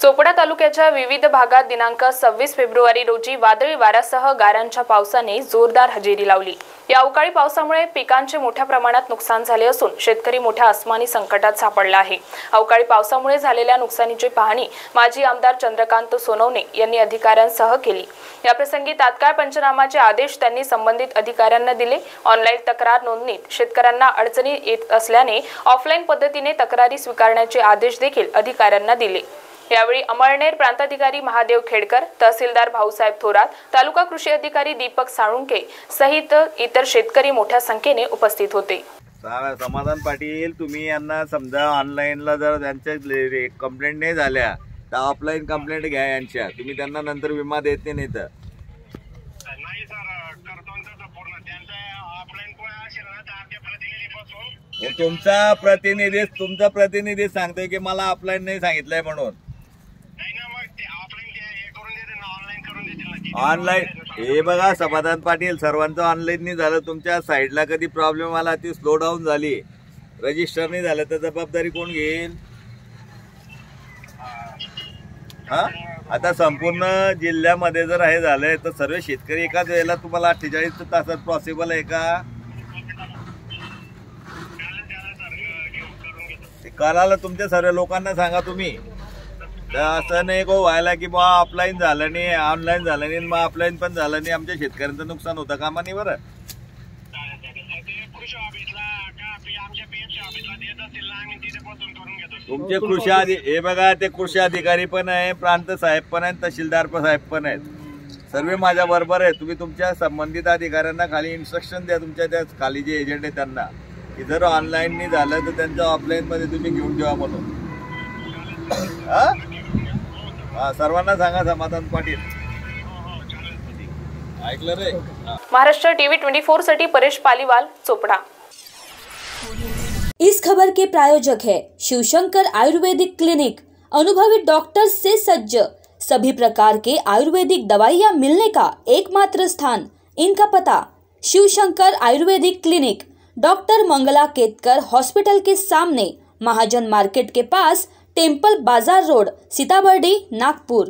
चोपडा तालुक्याच्या विविध भागात दिनांक 26 फेब्रुवारी रोजी वादळी वाऱ्यासह गारांच्या पावसाने जोरदार हजेरी लावली। या अवकाळी पावसामुळे पिकांचे मोठ्या प्रमाणात नुकसान झाले असून शेतकरी मोठ्या आसमानी संकटात सापडला आहे। अवकाळी पावसामुळे झालेल्या नुकसानीची पाहणी माजी आमदार चंद्रकांत सोनवणे यांनी अधिकाऱ्यांसह केली। याप्रसंगी तात्काळ पंचनामाचे आदेश त्यांनी संबंधित अधिकाऱ्यांना दिले। ऑनलाईन तक्रार नोंदणीत शेतकऱ्यांना अडचणी येत असल्याने ऑफलाईन पद्धतीने तक्रारी स्वीकारण्याचे आदेश देखील अधिकाऱ्यांना दिले। यावेळी अमळनेर प्रांताधिकारी महादेव खेडकर, तहसीलदार भाऊसाहेब थोरात, तालुका कृषी अधिकारी दीपक साळुंके सहित इतर शेतकरी मोठ्या संख्येने उपस्थित होते। समाधान पाटील, तुम्ही यांना समजा ऑनलाईनला जर त्यांच्या कंप्लेंट नाही झाल्या तर ऑफलाईन कंप्लेंट घ्या यांच्या, तुम्ही त्यांना नंतर विमा देत नाही तर नाही सर, करतो तसं पूर्ण त्यांचा ऑफलाईन कोण असेल ना तर आमच्या प्रतिनिधीपासून तुमचा प्रतिनिधी सांगतोय की मला ऑफलाईन नाही सांगितलंय म्हणून। नाही ना, मग ते ऑफलाईन हे करून देते ना, ऑनलाईन करून देतील ना। ऑनलाईन हे बघा समाधान पाटील, सर्वांचं ऑनलाईन नाही झालं, तुमच्या साईडला कधी प्रॉब्लेम आला, ती स्लो डाऊन झाली, रजिस्टर नाही झालं तर जबाबदारी कोण घेईल? हा, आता संपूर्ण जिल्ह्यामध्ये जर हे झालंय तर सर्व शेतकरी एकाच वेळेला तुम्हाला 48 तासात पॉसिबल आहे का? करायला तुमच्या सर्व लोकांना सांगा तुम्ही, असं नाही को व्हायला की बा ऑफलाईन झालं नाही ऑनलाईन झालं नाही, मग ऑफलाईन पण झालं नाही, आमच्या शेतकऱ्यांचं नुकसान होतं कामा नाही। बरं, तुमचे कृषी हे बघा, ते कृषी अधिकारी पण आहे, प्रांत साहेब पण आहेत, तहसीलदार साहेब पण आहेत, सर्व माझ्या बरोबर आहे। तुम्ही तुमच्या संबंधित अधिकाऱ्यांना खाली इन्स्ट्रक्शन द्या, तुमच्या त्या खाली जे एजंट आहे त्यांना, की जर ऑनलाईन नाही झालं तर त्यांचं ऑफलाईन मध्ये तुम्ही घेऊन ठेवा म्हणून। हा, सर्वांना सांगा समाधान पाटील, ऐकलं रे? महाराष्ट्र टीव्ही 24 साठी परेश पालीवाल, चोपड़ा। इस खबर के प्रायोजक है शिवशंकर आयुर्वेदिक क्लिनिक, अनुभवी डॉक्टर्स से सज्ज, सभी प्रकार के आयुर्वेदिक दवाइयाँ मिलने का एकमात्र स्थान। इनका पता Shivshankar Ayurvedic clinic, doctor Mangala Ketkar hospital के सामने, महाजन मार्केट के पास, टेम्पल बाजार रोड, सीताबर्डी, नागपुर।